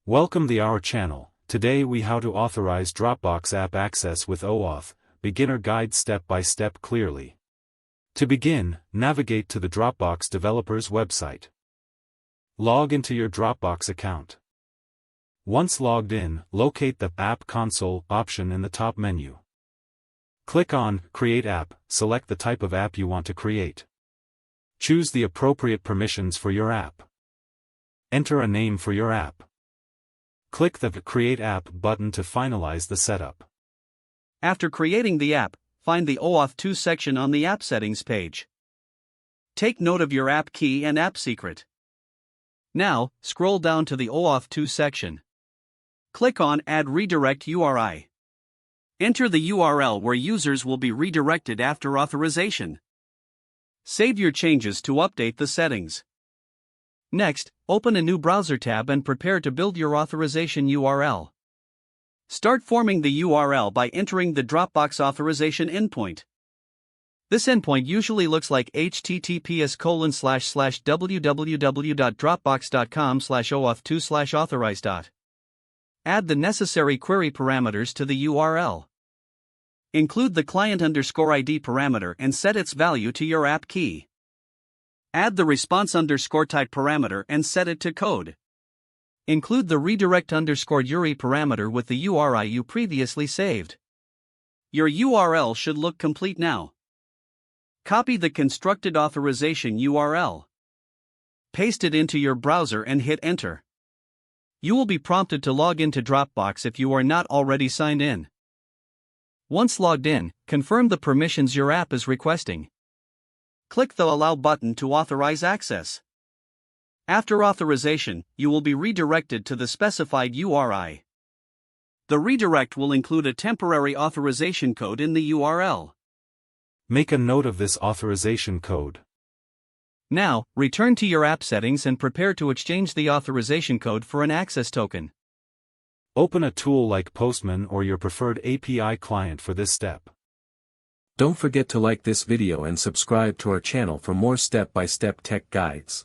Welcome to our channel. Today we how to authorize Dropbox app access with OAuth, beginner guide step by step clearly. To begin, navigate to the Dropbox developers website. Log into your Dropbox account. Once logged in, locate the App Console option in the top menu. Click on Create App, select the type of app you want to create. Choose the appropriate permissions for your app. Enter a name for your app. Click the Create App button to finalize the setup. After creating the app, find the OAuth 2 section on the App Settings page. Take note of your app key and app secret. Now, scroll down to the OAuth 2 section. Click on Add Redirect URI. Enter the URL where users will be redirected after authorization. Save your changes to update the settings. Next, open a new browser tab and prepare to build your authorization URL. Start forming the URL by entering the Dropbox authorization endpoint. This endpoint usually looks like https://www.dropbox.com/oauth2/authorize. Add the necessary query parameters to the URL. Include the client_ID parameter and set its value to your app key. Add the response_type parameter and set it to code. Include the redirect_URI parameter with the URI you previously saved. Your URL should look complete now. Copy the constructed authorization URL. Paste it into your browser and hit enter. You will be prompted to log into Dropbox if you are not already signed in. Once logged in, confirm the permissions your app is requesting. Click the Allow button to authorize access. After authorization, you will be redirected to the specified URI. The redirect will include a temporary authorization code in the URL. Make a note of this authorization code. Now, return to your app settings and prepare to exchange the authorization code for an access token. Open a tool like Postman or your preferred API client for this step. Don't forget to like this video and subscribe to our channel for more step-by-step tech guides.